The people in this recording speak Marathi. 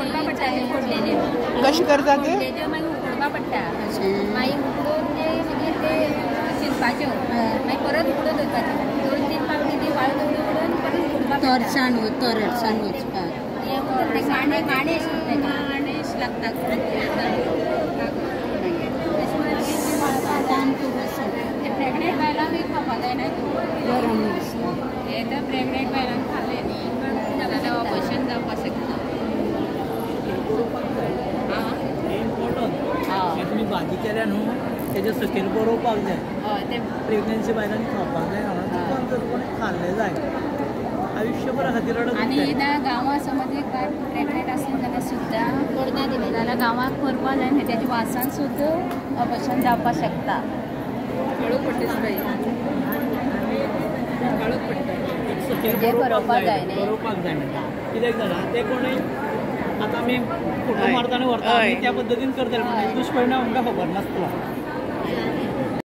फोडपा पडटा ते फोडलेले कशें करता ते फोडलेले मागीर उकडपा पडटा मागीर उकडून ते मागीर ते शिनपाच्यो मागीर परत उकडून दवरपाच्यो 2-3 पावटी ती वाळू दवरून परत उकडपा तोरसाण वचपाक हे ते गाणेश लागता प्रेग्नेंट बायलांक एक खावपा जायना गरम हे तर प्रेग्नेंट बायलांक खाल्ले न्ही जाल्यार ऑपरेशन जावपाक शकता इम्पॉर्टंट तुमी भाजी केल्या न्हू तेजे सकयल बरोवपाक जाय हय ते प्रेग्नन्सी बायलांनी खावपाक जाय तुका जर कोणी खाल्लें जाय आयुष्यभरा खातीर आनी एकदां गांवां समज एक बायल प्रेग्नेंट आसली जाल्यार सुद्दां कोडना दिली जाल्यार गांवांक करपा जाय न्ही तेज्या वासान सुद्दां ऑपरेशन जावपाक शकता काळूक पडटा काळूक पडटा बरोवपाक जाय म्हणटा कित्याक जाणा ते कोणी आतां आमी फोटो मारतना व्हरता त्या पद्दतीन करतले दुश्परिणाम आमकां खबर नासलो